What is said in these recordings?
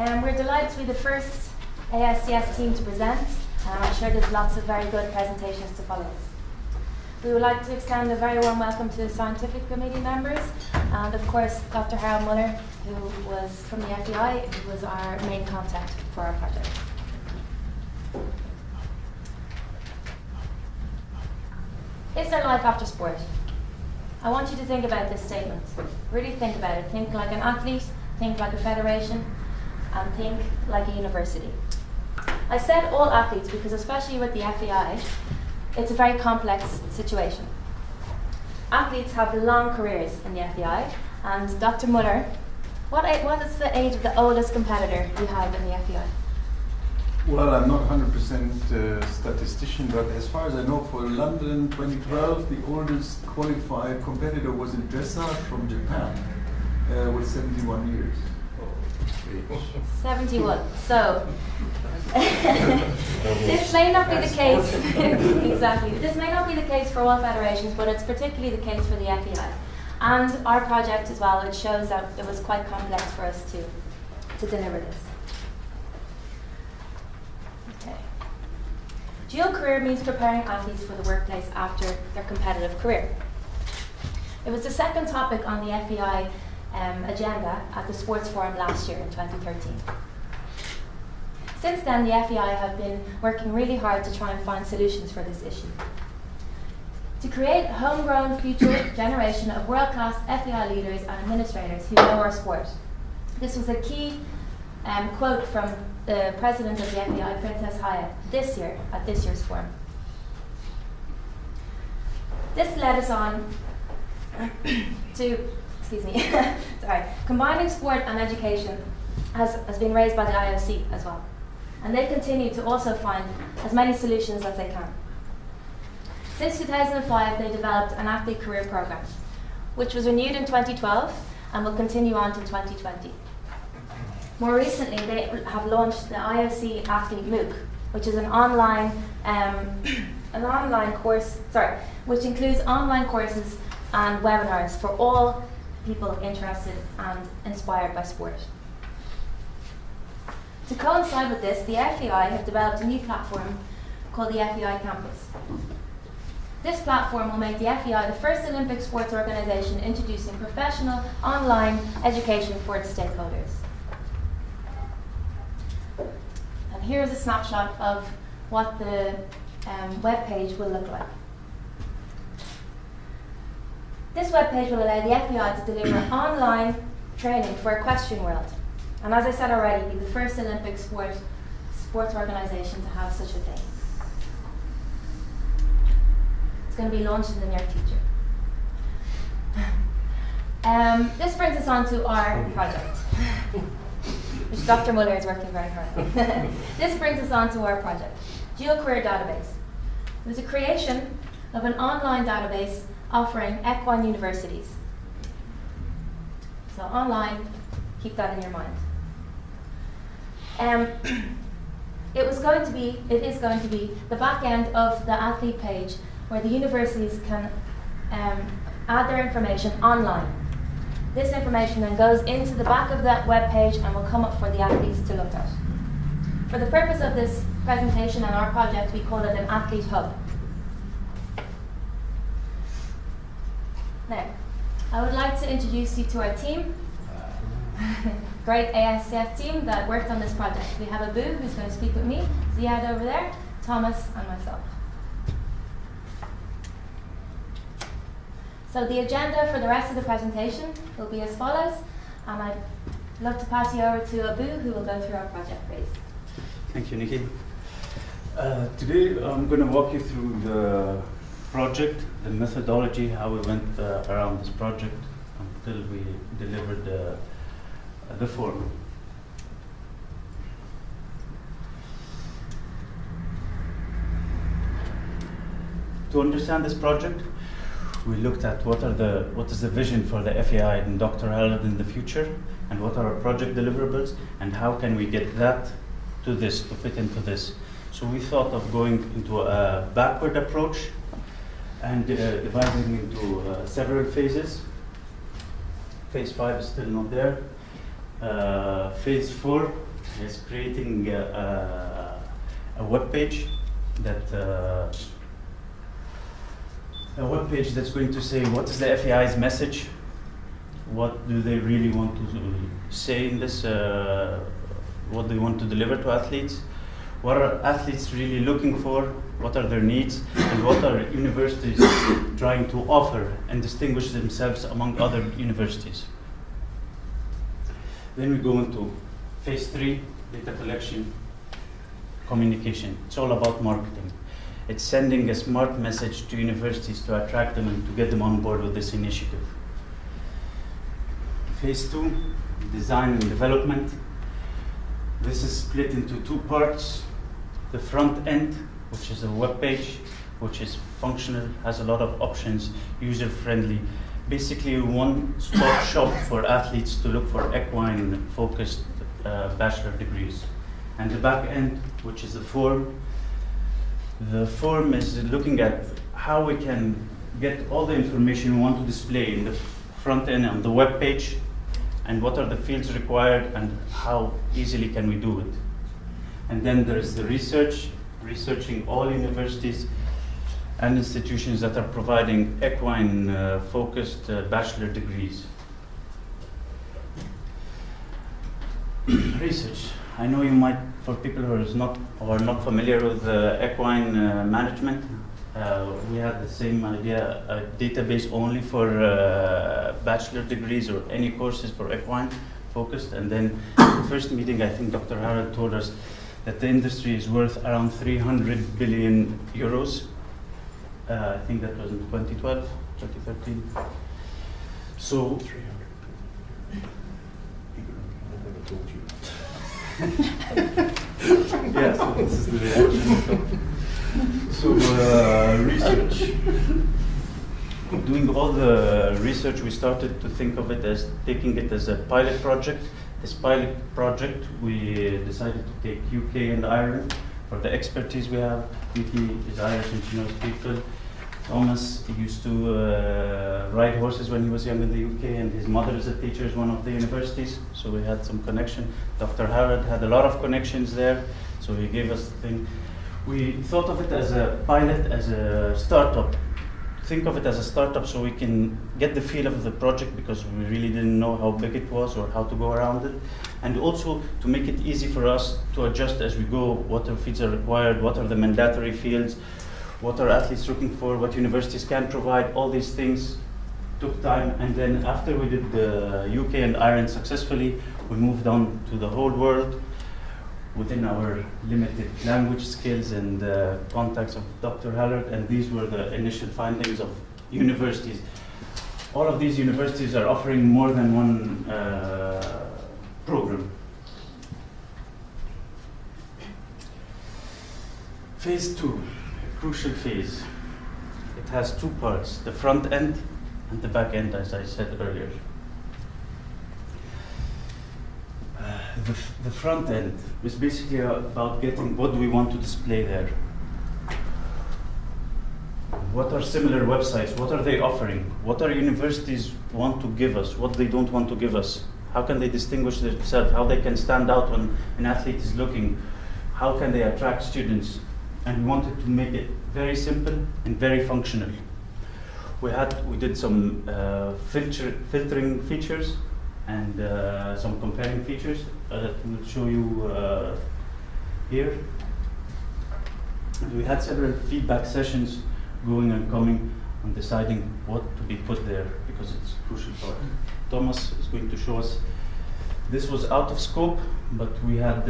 We're delighted to be the first AISTS team to present. I'm sure there's lots of very good presentations to follow. We would like to extend a very warm welcome to the scientific committee members and of course Dr. Harold Muller, who was from the FEI, who was our main contact for our project. Is there life after sport? I want you to think about this statement. Really think about it. Think like an athlete, think like a federation, and think like a university. I said all athletes because especially with the FEI, it's a very complex situation. Athletes have long careers in the FEI, and Dr. Muller, what is the age of the oldest competitor you have in the FEI? Well, I'm not 100% statistician, but as far as I know, for London 2012, the oldest qualified competitor was in dressage from Japan, with 71 years. 71. So, this may not be the case. Exactly. This may not be the case for all federations, but it's particularly the case for the FEI. And our project as well, it shows that it was quite complex for us to deliver this. Okay. Dual career means preparing athletes for the workplace after their competitive career. It was the second topic on the FEI agenda at the Sports Forum last year in 2013. Since then, the FEI have been working really hard to try and find solutions for this issue. To create a homegrown future generation of world-class FEI leaders and administrators who know our sport. This was a key quote from the president of the FEI, Princess Haya, this year at this year's forum. This led us on to combining sport and education has been raised by the IOC as well. And they continue to also find as many solutions as they can. Since 2005, they developed an athlete career program, which was renewed in 2012 and will continue on to 2020. More recently, they have launched the IOC Athlete MOOC, which is an online course, which includes online courses and webinars for all people interested and inspired by sport. To coincide with this, the FEI have developed a new platform called the FEI Campus. This platform will make the FEI the first Olympic sports organisation introducing professional online education for its stakeholders. And here's a snapshot of what the web page will look like. This webpage will allow the FEI to deliver online training for equestrian world. And as I said already, be the first Olympic sports organisation to have such a thing. It's going to be launched in the near future. This brings us on to our project, which Dr. Muller is working very hard on. This brings us on to our project, Dual Career Database. It was a creation of an online database offering equine universities. So online, keep that in your mind. It is going to be the back end of the athlete page where the universities can add their information online. This information then goes into the back of that web page and will come up for the athletes to look at. For the purpose of this presentation and our project, we call it an athlete hub. Now, I would like to introduce you to our team. Great AISTS team that worked on this project. We have Abu, who's going to speak with me, Ziad over there, Thomas, and myself. So the agenda for the rest of the presentation will be as follows, and I'd love to pass you over to Abu, who will go through our project phase. Thank you, Nikki. Today I'm going to walk you through the project, the methodology, how we went around this project until we delivered the form. To understand this project, we looked at what is the vision for the FEI and Dr. Harold in the future, and what are our project deliverables, and how can we get that to fit into this. So we thought of going into a backward approach and dividing into several phases. Phase 5 is still not there. Phase 4 is creating a web page that's going to say what is the FEI's message, what do they really want to say in this, what they want to deliver to athletes, what are athletes really looking for, what are their needs, and what are universities trying to offer and distinguish themselves among other universities. Then we go into phase 3, data collection, communication. It's all about marketing. It's sending a smart message to universities to attract them and to get them on board with this initiative. Phase 2, design and development. This is split into 2 parts. The front end, which is a web page, which is functional, has a lot of options, user-friendly. Basically, one-stop shop for athletes to look for equine-focused bachelor degrees. And the back end, which is the form. The form is looking at how we can get all the information we want to display in the front end on the web page, and what are the fields required, and how easily can we do it. And then there is the researching all universities and institutions that are providing equine-focused bachelor degrees. Research. I know you might, for people who are not familiar with equine management, we had the same idea, a database only for bachelor degrees or any courses for equine focused. And then the first meeting, I think Dr. Harold told us that the industry is worth around 300 billion euros. I think that was in 2012, 2013. So, yeah, so this is the reaction. So, research. Doing all the research, we started to think of it as taking it as a pilot project. This pilot project, we decided to take UK and Ireland for the expertise we have. Vicky is Irish and she knows people. Thomas used to ride horses when he was young in the UK, and his mother is a teacher at one of the universities, so we had some connection. Dr. Harold had a lot of connections there, so he gave us the thing. We thought of it as a pilot, as a startup. Think of it as a startup so we can get the feel of the project, because we really didn't know how big it was or how to go around it. And also to make it easy for us to adjust as we go, what are fields are required, what are the mandatory fields, what are athletes looking for, what universities can provide. All these things took time, and then after we did the UK and Ireland successfully, we moved on to the whole world within our limited language skills and contacts of Dr. Harold, and these were the initial findings of universities. All of these universities are offering more than one program. Phase 2. Crucial phase. It has 2 parts, the front end and the back end, as I said earlier. The front end is basically about getting what do we want to display there. What are similar websites? What are they offering? What are universities want to give us? What they don't want to give us? How can they distinguish themselves? How they can stand out when an athlete is looking? How can they attract students? And we wanted to make it very simple and very functional. We did some filtering features and some comparing features that we'll show you here. And we had several feedback sessions going and coming on deciding what to be put there, because it's a crucial part. Thomas is going to show us. This was out of scope, but we had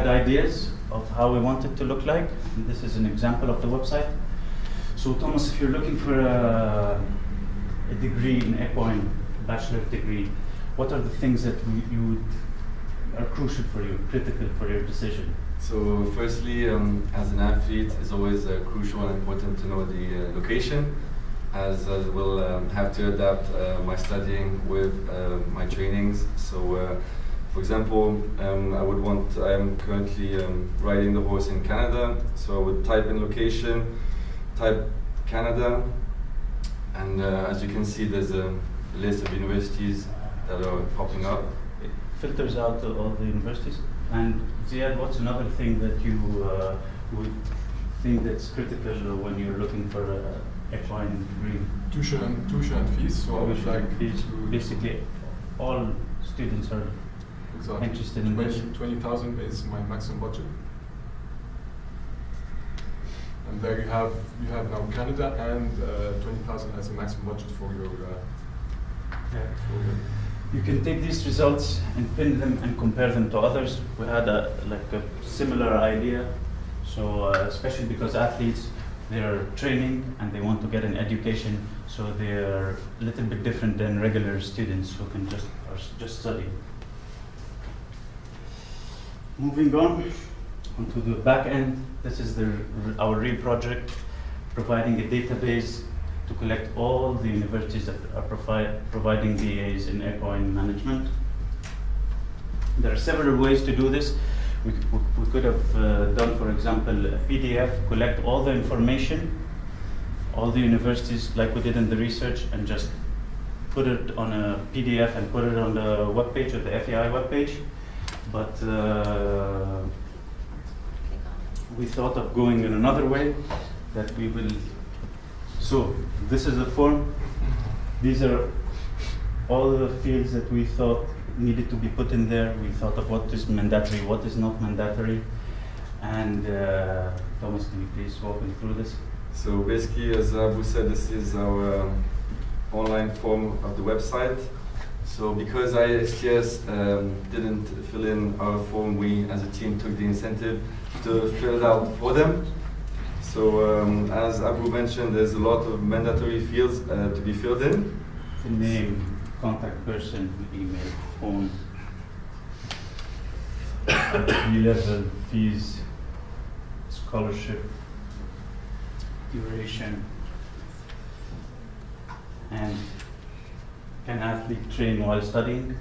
ideas of how we want it to look like. And this is an example of the website. So Thomas, if you're looking for a degree in equine, bachelor degree, what are the things that are crucial for you, critical for your decision? So firstly, as an athlete, it's always crucial and important to know the location, as we'll have to adapt my studying with my trainings. So for example, I am currently riding the horse in Canada, so I would type in location, type Canada, and as you can see, there's a list of universities that are popping up. It filters out all the universities. And Ziad, what's another thing that you would think that's critical when you're looking for a equine degree? Tuition and fees. So I would Tuition like and fees. to Basically, all students are interested in this. 20,000 is my maximum budget. And there you have now Canada and 20,000 as a maximum budget for your. You can take these results and pin them and compare them to others. We had a similar idea. So especially because athletes, they're training and they want to get an education, so they're a little bit different than regular students who can just study. Moving on onto the back end, this is our real project, providing a database to collect all the universities that are providing BAs in equine management. There are several ways to do this. We could have done, for example, a PDF, collect all the information, all the universities like we did in the research, and just put it on a PDF and put it on the webpage or the FEI webpage. But we thought of going in another way that we will. So this is the form. These are all the fields that we thought needed to be put in there. We thought of what is mandatory, what is not mandatory. And Thomas, can you please walk me through this? So basically, as Abu said, this is our online form of the website. So because AISTS didn't fill in our form, we as a team took the incentive to fill it out for them. So as Abu mentioned, there's a lot of mandatory fields to be filled in. The name, contact person, email, phone, level, fees, scholarship, duration, and can athlete train while studying?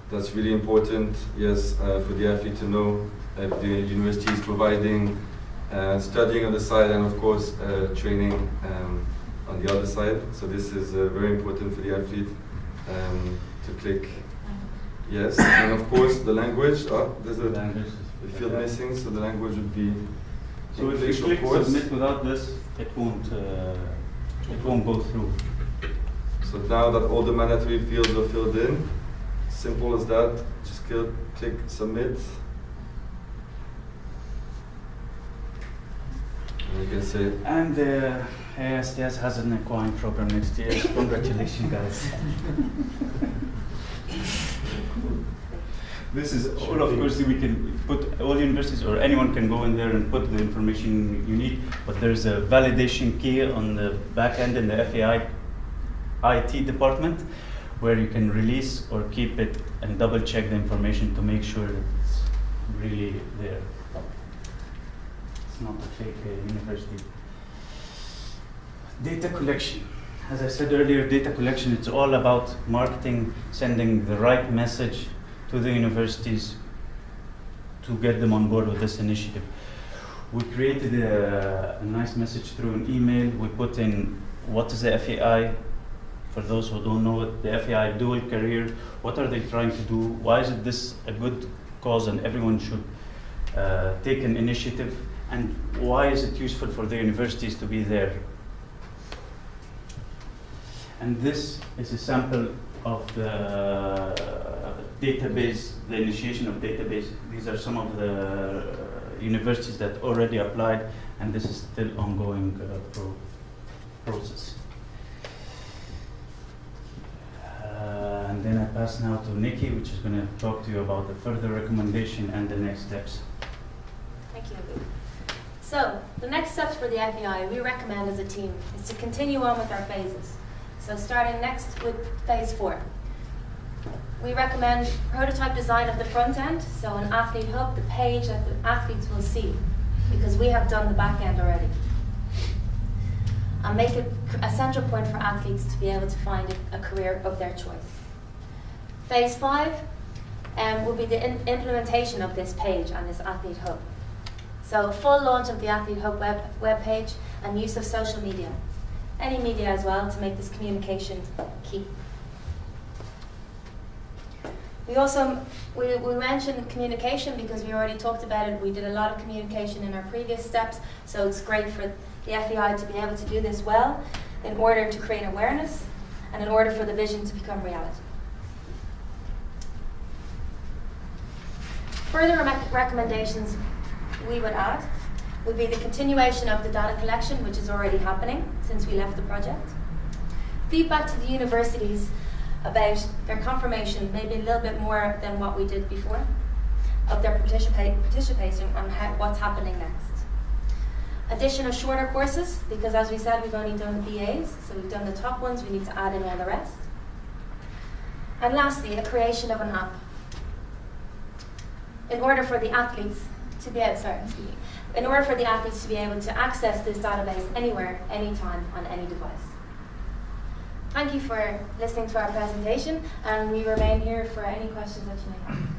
That's really important, yes, for the athlete to know if the university is providing studying on the side and of course training on the other side. So this is very important for the athlete to click yes. And of course the language, there's a field missing, so the language would be so if you click submit without this, it won't go through. So now that all the mandatory fields are filled in, simple as that, just click submit. And you can say. And AISTS has an equine program next year. Congratulations, guys. This is all, of course, we can put all universities or anyone can go in there and put the information you need, but there's a validation key on the back end in the FEI IT department where you can release or keep it and double check the information to make sure that it's really there. It's not a fake university. Data collection. As I said earlier, data collection, it's all about marketing, sending the right message to the universities to get them on board with this initiative. We created a nice message through an email. We put in what is the FEI. For those who don't know it, the FEI dual career, what are they trying to do? Why is this a good cause and everyone should take an initiative? And why is it useful for the universities to be there? And this is a sample of the database, the initiation of database. These are some of the universities that already applied, and this is still ongoing process. And then I pass now to Nikki, which is going to talk to you about the further recommendation and the next steps. Thank you. So, the next steps for the FEI we recommend as a team is to continue on with our phases. So starting next with phase 4. We recommend prototype design of the front end, so an athlete hub, the page that the athletes will see, because we have done the back end already. And make it a central point for athletes to be able to find a career of their choice. Phase 5 will be the implementation of this page and this athlete hub. So full launch of the athlete hub web page and use of social media. Any media as well to make this communication key. We mentioned communication because we already talked about it. We did a lot of communication in our previous steps, so it's great for the FEI to be able to do this well in order to create awareness and in order for the vision to become reality. Further recommendations we would add would be the continuation of the data collection, which is already happening since we left the project. Feedback to the universities about their confirmation, maybe a little bit more than what we did before, of their participation and what's happening next. Addition of shorter courses, because as we said, we've only done the BAs, so we've done the top ones, we need to add in all the rest. And lastly, a creation of an app. In order for the athletes to be able, in order for the athletes to be able to access this database anywhere, anytime, on any device. Thank you for listening to our presentation, and we remain here for any questions that you may have.